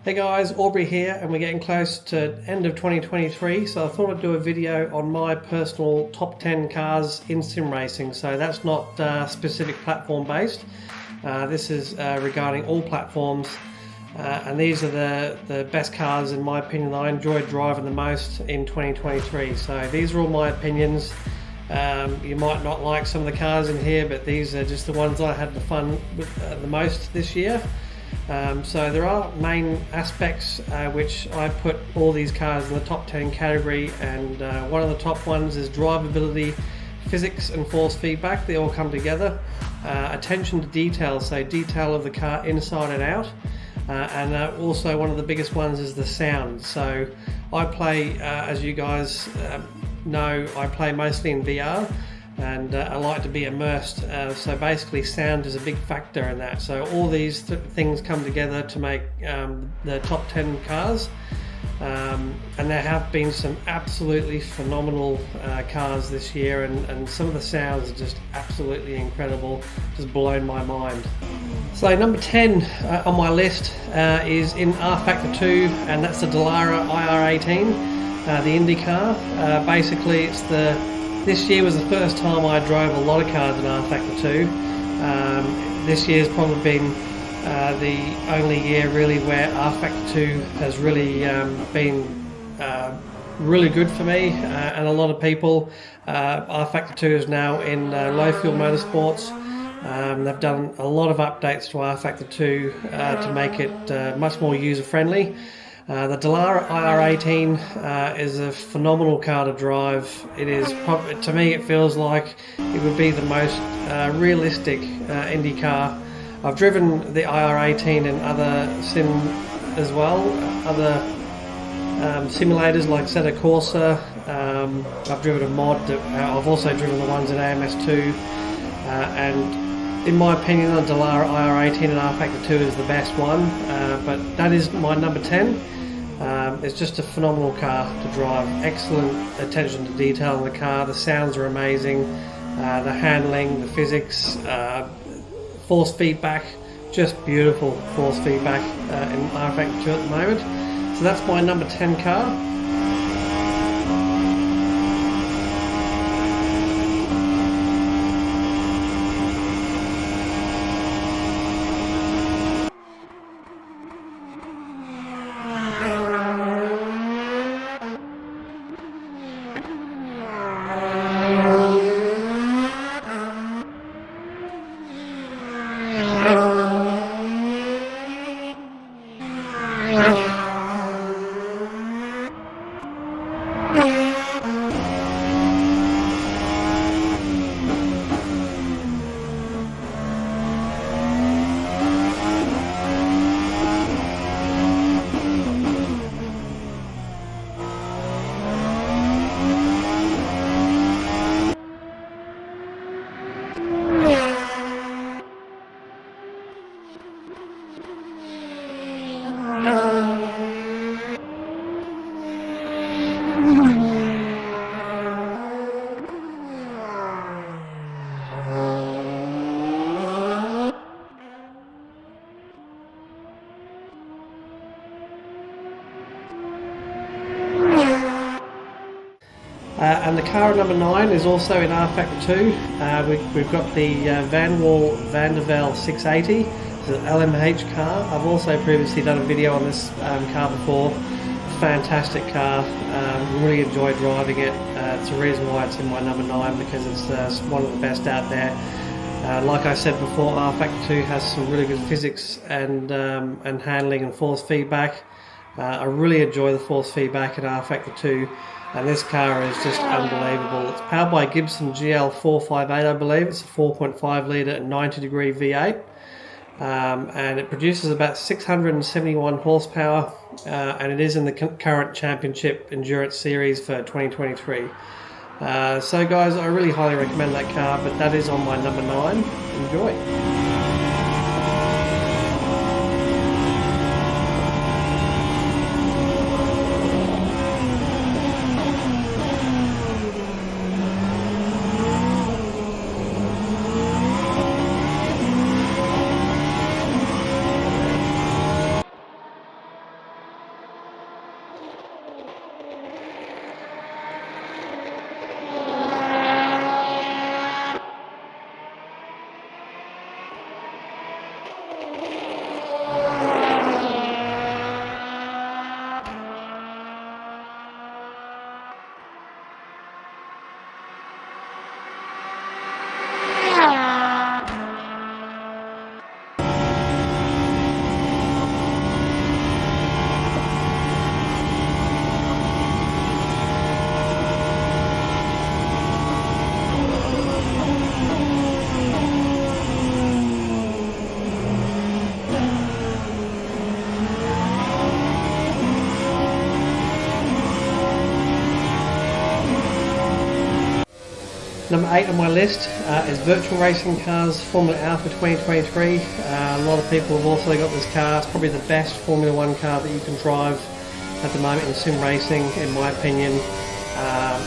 Hey guys, Aubrey here, and we're getting close to end of 2023, so I thought I'd do a video on my personal top 10 cars in sim racing. So that's not specific platform based. This is regarding all platforms, and these are the best cars in my opinion that I enjoyed driving the most in 2023. So these are all my opinions. You might not like some of the cars in here, but these are just the ones I had the fun with the most this year. So there are main aspects which I put all these cars in the top 10 category, and one of the top ones is drivability, physics and force feedback. They all come together. Attention to detail, so detail of the car inside and out, and also one of the biggest ones is the sound. So I play, as you guys know, I play mostly in VR, and I like to be immersed, so basically sound is a big factor in that. So all these things come together to make the top 10 cars, and there have been some absolutely phenomenal cars this year, and some of the sounds are just absolutely incredible, just blown my mind. So number 10 on my list is in R Factor 2, and that's the Dallara IR18, the Indy car. Basically it's this year was the first time I drove a lot of cars in R Factor 2. This year's probably been the only year really where R Factor 2 has really been really good for me, and a lot of people. R Factor 2 is now in low fuel motorsports. They've done a lot of updates to R Factor 2 to make it much more user friendly. The Dallara IR18 is a phenomenal car to drive. It is, to me, it feels like it would be the most realistic Indy car. I've driven the IR18 in other sim as well, other simulators like Corsair. I've driven a mod. I've also driven the ones in AMS2, and in my opinion, the Dallara IR18 and R Factor 2 is the best one, but that is my number 10. It's just a phenomenal car to drive. Excellent attention to detail in the car. The sounds are amazing. The handling, the physics, force feedback, just beautiful force feedback in R Factor 2 at the moment. So that's my number 10 car. And the car at number 9 is also in R Factor 2. We've got the Van der Velde 680. It's an LMH car. I've also previously done a video on this car before. Fantastic car. Really enjoy driving it. It's the reason why it's in my number 9, because it's one of the best out there. Like I said before, R Factor 2 has some really good physics and handling and force feedback. I really enjoy the force feedback in R Factor 2. And this car is just unbelievable. It's powered by a Gibson GL458, I believe. It's a 4.5 litre and 90 degree V8. And it produces about 671 horsepower. And it is in the current Championship Endurance Series for 2023. So guys, I really highly recommend that car, but that is on my number 9. Enjoy. Number 8 on my list is virtual racing cars, Formula Alpha 2023. A lot of people have also got this car. It's probably the best Formula 1 car that you can drive at the moment in sim racing, in my opinion.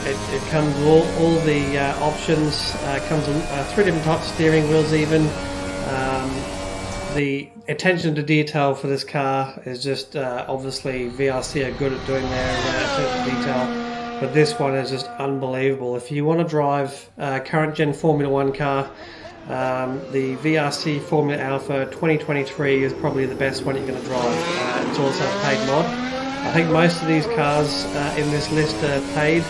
It comes with all the options. Comes with 3 different types of steering wheels even. The attention to detail for this car is just obviously VRC are good at doing their attention to detail, but this one is just unbelievable. If you want to drive current gen Formula 1 car, the VRC Formula Alpha 2023 is probably the best one you're going to drive. It's also a paid mod. I think most of these cars in this list are paid,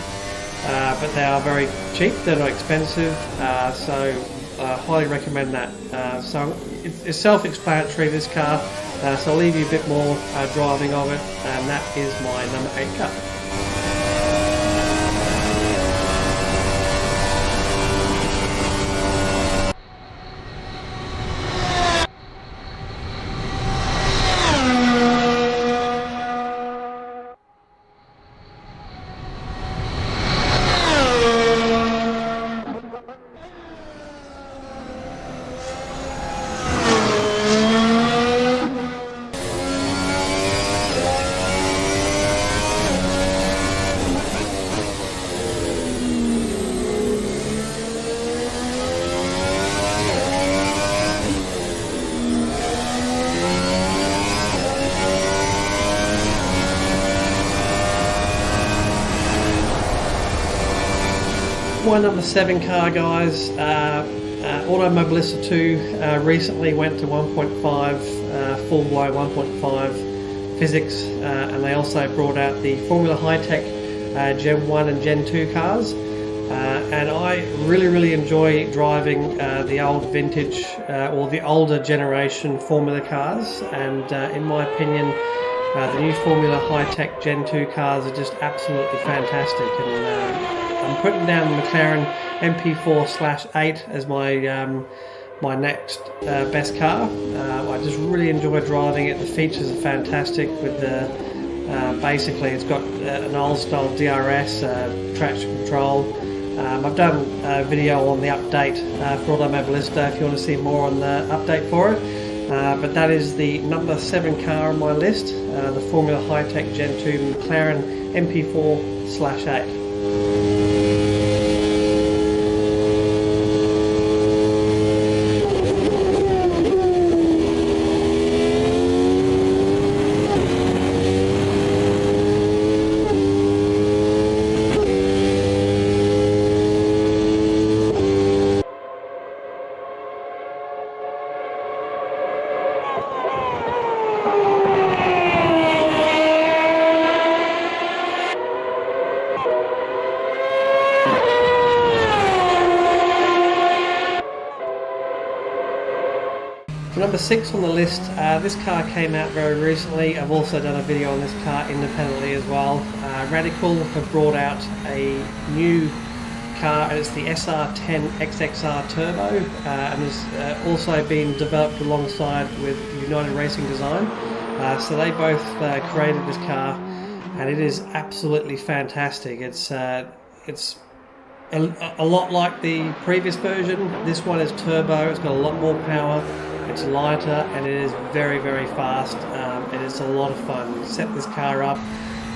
but they are very cheap. They're not expensive, so I highly recommend that. So it's self-explanatory, this car, so I'll leave you a bit more driving of it, and that is my number 8 car. My number 7 car, guys, Automobilista 2 recently went to 1.5, full blown 1.5 physics, and they also brought out the Formula High-Tech Gen 1 and Gen 2 cars, and I really enjoy driving the old vintage or the older generation Formula cars, and in my opinion the new Formula High-Tech Gen 2 cars are just absolutely fantastic, and I'm putting down the McLaren MP4/8 as my next best car. I just really enjoy driving it. The features are fantastic. With the basically, it's got an old style DRS, traction control. I've done a video on the update for Automobilista if you want to see more on the update for it. But that is the number 7 car on my list, the Formula High-Tech Gen 2 McLaren MP4/8. Number 6 on the list, this car came out very recently. I've also done a video on this car independently as well. Radical have brought out a new car, and it's the SR10 XXR Turbo, and it's also been developed alongside with United Racing Design. So they both created this car, and it is absolutely fantastic. It's a lot like the previous version. This one is turbo, it's got a lot more power, it's lighter, and it is very fast. It is a lot of fun. You set this car up,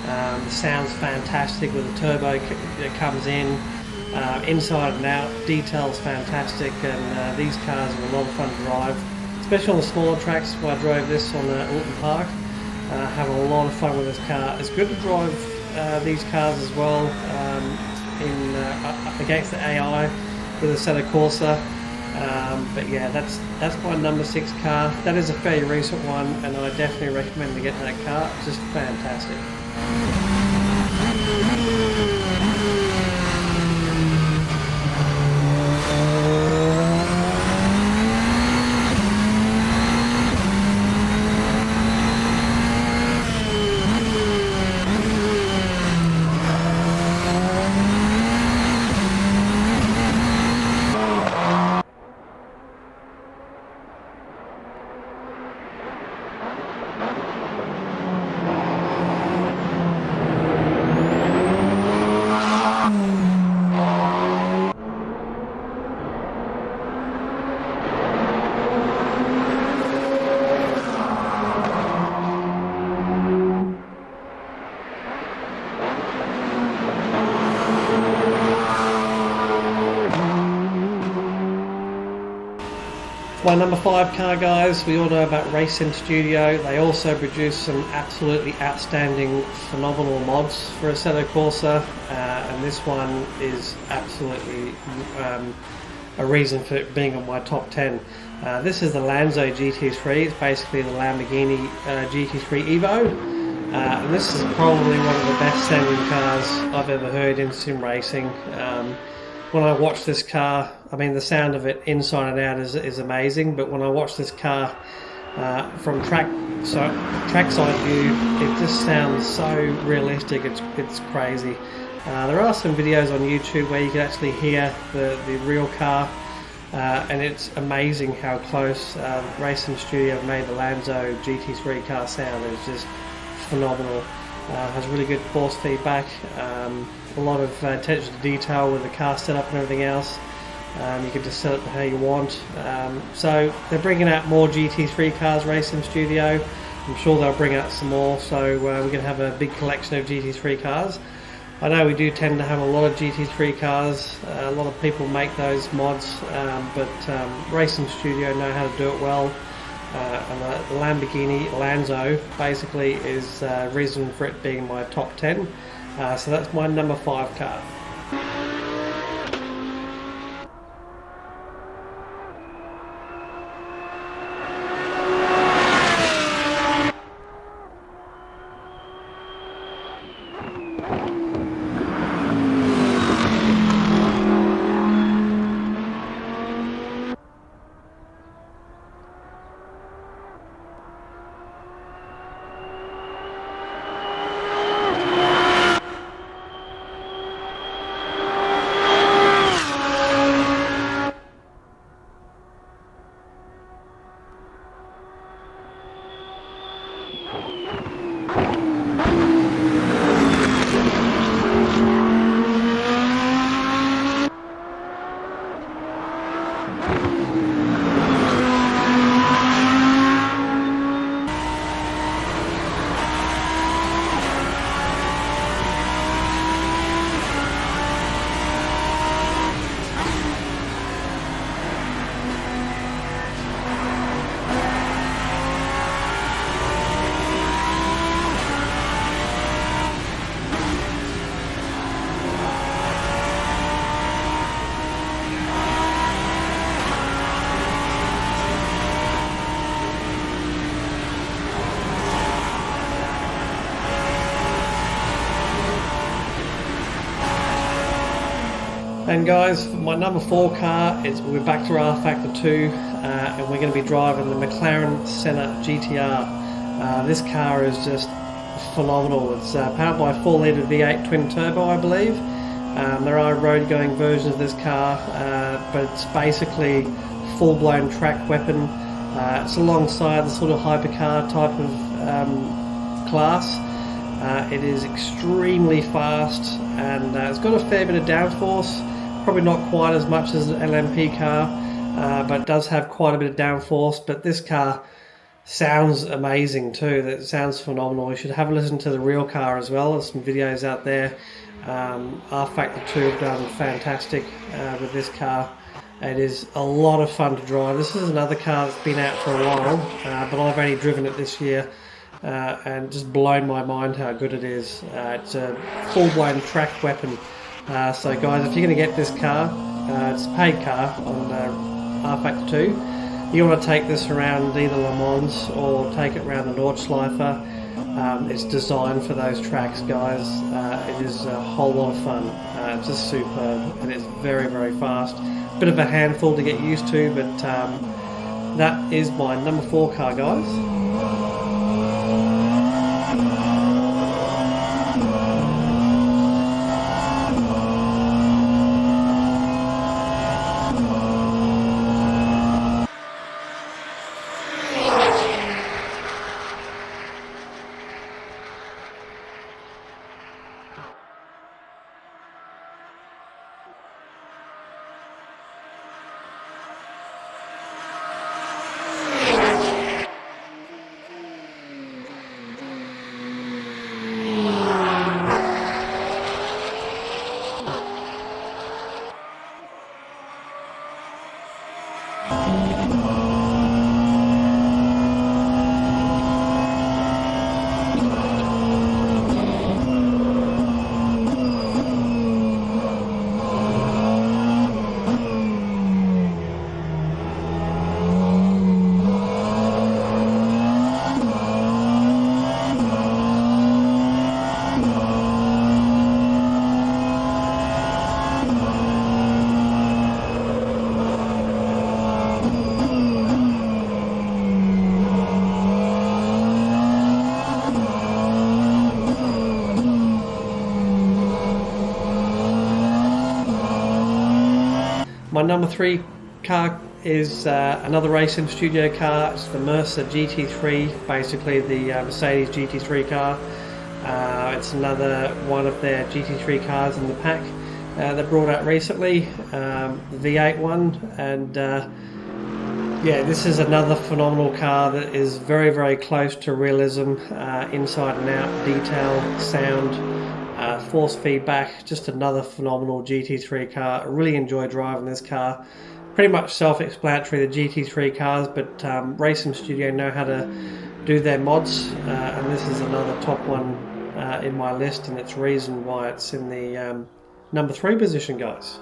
the sound's fantastic with the turbo that comes in, inside and out, details fantastic, and these cars are a lot of fun to drive, especially on the smaller tracks. I drove this on Alton Park, have a lot of fun with this car. It's good to drive these cars as well against the AI with a set of Corsair. But yeah, that's my number 6 car. That is a fairly recent one, and I definitely recommend to get that car. It's just fantastic. My number 5 car, guys, we all know about Ryzen Studio. They also produce some absolutely outstanding, phenomenal mods for Assetto Corsa, and this one is absolutely a reason for it being on my top 10. This is the Lanzo GT3. It's basically the Lamborghini GT3 EVO, and this is probably one of the best sounding cars I've ever heard in sim racing. When I watch this car, I mean, the sound of it inside and out is amazing, but when I watch this car from trackside view, it just sounds so realistic. It's crazy. There are some videos on YouTube where you can actually hear the real car, and it's amazing how close Ryzen Studio have made the Lanzo GT3 car sound. It's just phenomenal. Has really good force feedback, a lot of attention to detail with the car setup and everything else. You can just set it how you want. So they're bringing out more GT3 cars, Ryzen Studio. I'm sure they'll bring out some more, so we're going to have a big collection of GT3 cars. I know we do tend to have a lot of GT3 cars, a lot of people make those mods, but Ryzen Studio know how to do it well. And the Lamborghini Lanzo basically is reason for it being my top 10. So that's my number 5 car. And guys, my number 4 car is, we're back to R Factor 2, and we're going to be driving the McLaren Senna GTR. This car is just phenomenal. It's powered by a 4-litre V8 twin turbo, I believe. There are road-going versions of this car, but it's basically full-blown track weapon. It's alongside the sort of hypercar type of class. It is extremely fast, and it's got a fair bit of downforce. Probably not quite as much as an LMP car, but it does have quite a bit of downforce. But this car sounds amazing too. It sounds phenomenal. You should have a listen to the real car as well. There's some videos out there. R Factor 2 have done fantastic with this car. It is a lot of fun to drive. This is another car that's been out for a while, but I've only driven it this year. And just blown my mind how good it is. It's a full-blown track weapon. So guys, if you're going to get this car, it's a paid car on R Factor 2. You want to take this around either Le Mans or take it around the Nordschleife. It's designed for those tracks, guys. It is a whole lot of fun. It's just superb, and it's very, very fast. Bit of a handful to get used to, but that is my number 4 car, guys. My number 3 car is another racing studio car. It's the Mercer GT3, basically the Mercedes GT3 car. It's another one of their GT3 cars in the pack they brought out recently, the V8 one, and yeah, this is another phenomenal car that is very, very close to realism, inside and out, detail, sound, force feedback. Just another phenomenal GT3 car. I really enjoy driving this car. Pretty much self-explanatory, the GT3 cars, but Racing Studio know how to do their mods, and this is another top one in my list, and it's reason why it's in the number 3 position, guys.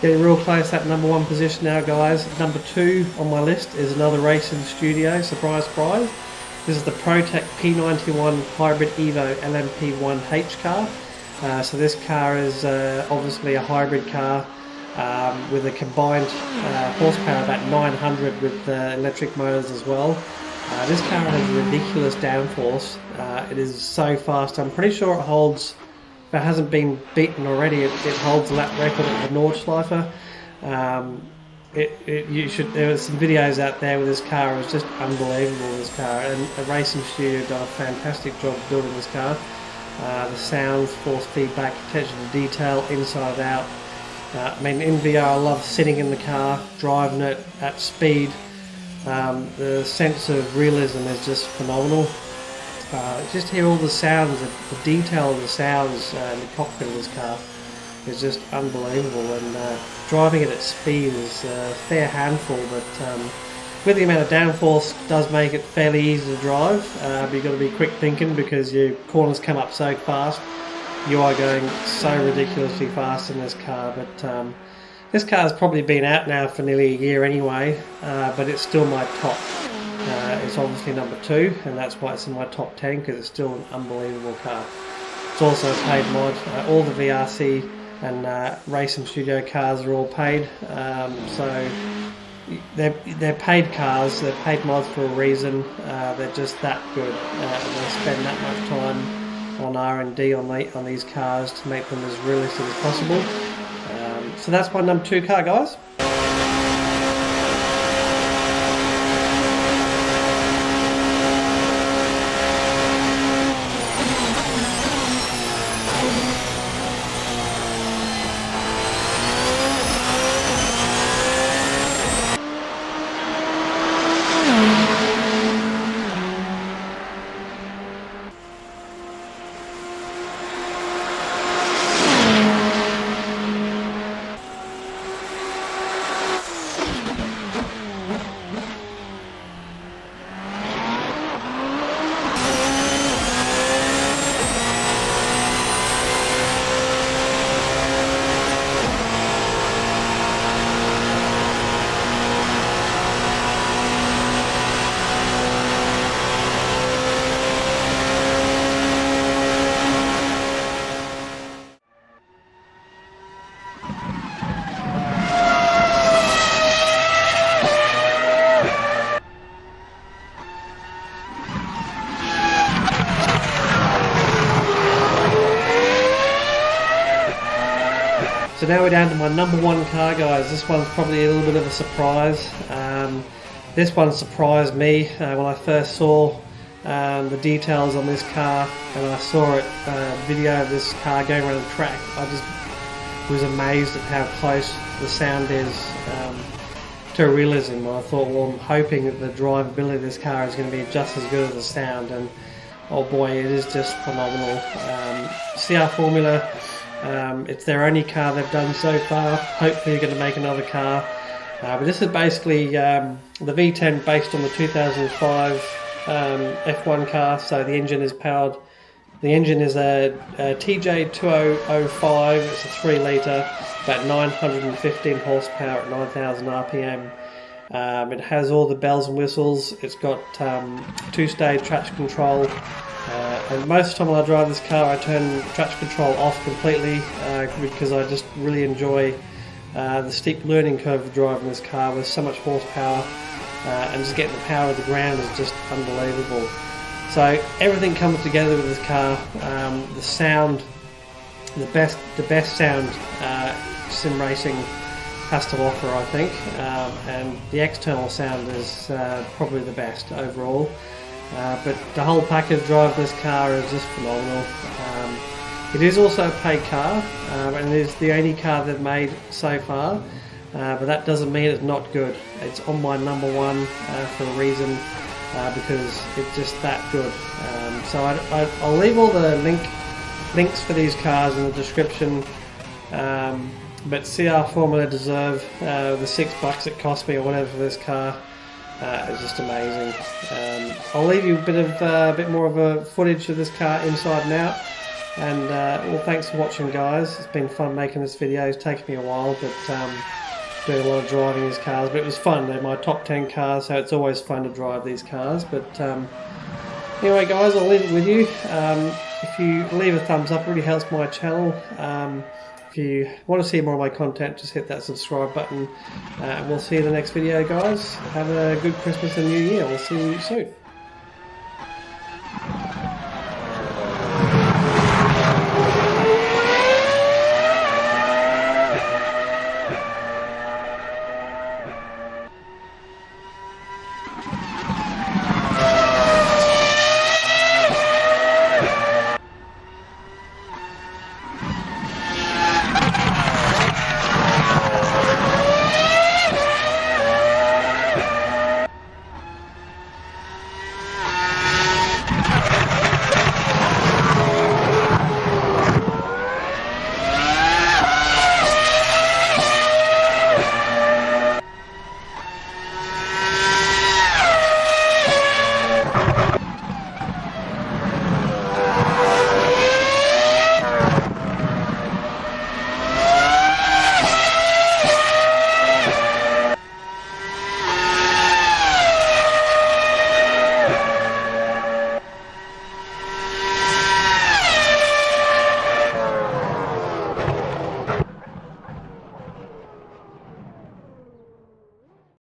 Getting real close to that number 1 position now, guys. Number 2 on my list is another Racing Studio, surprise, surprise. This is the ProTech P91 Hybrid EVO LMP1H car. So this car is obviously a hybrid car with a combined horsepower about 900 with electric motors as well. This car has ridiculous downforce. It is so fast. I'm pretty sure it holds, if it hasn't been beaten already, it holds the lap record at the Nordschleife. There are some videos out there with this car. It's just unbelievable, this car, and the Racing Studio done a fantastic job building this car. The sound, force feedback, attention to detail, inside out. I mean, in VR, I love sitting in the car, driving it at speed. The sense of realism is just phenomenal. Just hear all the sounds, the detail of the sounds in the cockpit of this car is just unbelievable, and driving it at speed is a fair handful, but with the amount of downforce does make it fairly easy to drive, but you've got to be quick thinking because your corners come up so fast. You are going so ridiculously fast in this car, but this car's probably been out now for nearly a year anyway, but it's still my top. It's obviously number 2, and that's why it's in my top 10, because it's still an unbelievable car. It's also a paid mod. All the VRC and Racing Studio cars are all paid, so they're paid cars, they're paid mods for a reason. They're just that good. They spend that much time on R&D on these cars to make them as realistic as possible. So that's my number 2 car, guys. So now we're down to my number one car, guys. This one's probably a little bit of a surprise. This one surprised me when I first saw the details on this car, and I saw it video of this car going around the track. I just was amazed at how close the sound is to realism. I thought, well, I'm hoping that the drivability of this car is going to be just as good as the sound, and oh boy, it is just phenomenal. CR Formula, it's their only car they've done so far. Hopefully they're going to make another car, but this is basically the V10 based on the 2005 F1 car. So the engine is powered. The engine is a TJ2005. It's a 3 litre, about 915 horsepower at 9,000 RPM. It has all the bells and whistles. It's got 2-stage traction control. And most of the time when I drive this car, I turn traction control off completely because I just really enjoy the steep learning curve of driving this car with so much horsepower. And just getting the power of the ground is just unbelievable. So everything comes together with this car. The sound, the best sound sim racing has to offer, I think, and the external sound is probably the best overall. But the whole package drive of this car is just phenomenal. It is also a paid car, and it is the only car they've made so far. But that doesn't mean it's not good. It's on my number one for a reason, because it's just that good. So I'll leave all the links for these cars in the description. But CR Formula deserve the $6 it cost me or whatever for this car. It's just amazing. I'll leave you a bit more of a footage of this car inside and out. And well, thanks for watching, guys. It's been fun making this video. It's taken me a while, but doing a lot of driving these cars, but it was fun. They're my top 10 cars, so it's always fun to drive these cars. But anyway, guys, I'll leave it with you. If you leave a thumbs up, it really helps my channel. If you want to see more of my content, just hit that subscribe button, and we'll see you in the next video, guys. Have a good Christmas and New Year. We'll see you soon.